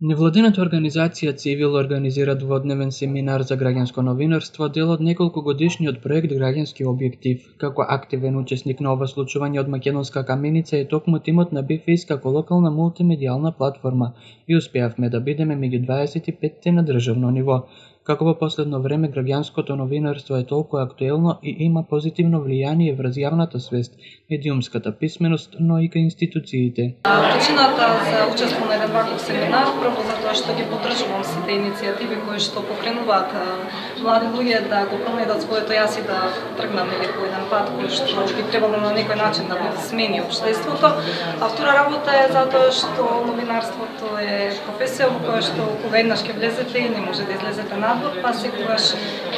Невладината организација Цивил организира дводневен семинар за граѓанско новинарство, дел од неколкогодишниот проект Граѓански објектив. Како активен учесник на ова случување од македонска каменица е токму тимот на БФИС како локална мултимедијална платформа и успеавме да бидеме меѓу 25-те на државно ниво. Како во последно време граѓанското новинарство е толку актуелно и има позитивно влијание врз јавната свест, медиумската писменост, но и кај институциите. Причината за учество на еден ваков семинар, прво затоа што ги поддржувам сите иницијативи кои што покренуваат млади луѓе да го променат своето јас и да тргнат по еден пат кој што би требало на некој начин да смени општеството. А втора работа е затоа што новинарството е професија во која што кога еднаш ќе влезете и не може да излезете надвор, па секогаш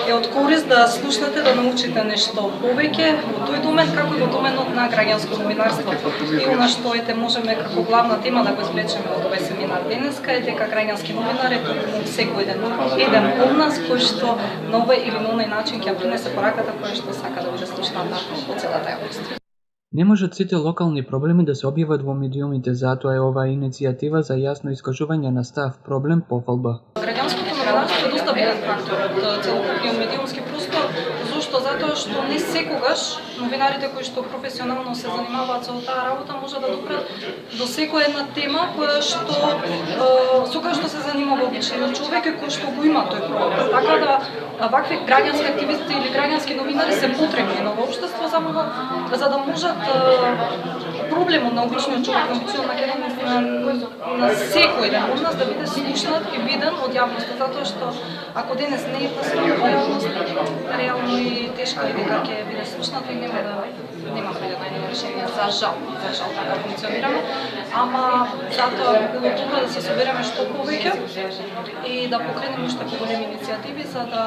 е од корист да слушнете, да научите нешто повеќе во тој домен како и во доменот на граѓанско новинарство. И она што можеме како главна тема да го извлечеме од овој семинар денеска е дека граѓански новинар е токму секој еден од нас кој што на овој или на оној начин ќе принесе пораката која што сака да биде слушната по целата јавност. Не можат сите локални проблеми да се објават во медиумите, затоа е оваа иницијатива за јасно искажување на став, проблем, пофалба. Граѓанското новинарство е доста битен фактор од целокупниот медиумски простор. Зошто? Затоа што не секогаш новинарите кои што професионално се занимаваат со таа работа може да допрат до секоја една тема која што со која што се занимава обичаен човек кој што го има тој проблем. Така да вакви граѓански активисти или граѓански новинари се потребни на општество за да можат проблемот на обичниот човек, на обичниот македонец, на секој ден од нас да биде слушнат и виден од јавноста, затоа што ако денес не е послушнат од јавноста, реално и тешко е дека ќе биде слушнат и нема најдено решение. За жал така функционираме, ама затоа било добро да се собереме што повеќе и да покренеме уште поголеми иницијативи за да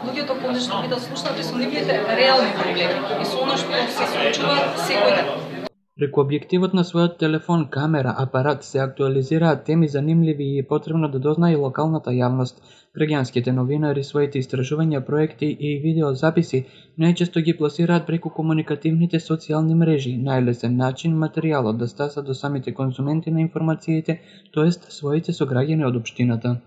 луѓето конечно бидат слушнати со нивните реални проблеми и со она што се случува секој ден. Преку објективот на својот телефон, камера, апарат се актуализираат теми занимливи и е потребно да дознае локалната јавност. Граѓанските новинари своите истражувања, проекти и видеозаписи најчесто ги пласираат преку комуникативните социјални мрежи, најлесен начин материјалот да стаса до самите конзументи на информациите, тоест своите сограѓани од општината.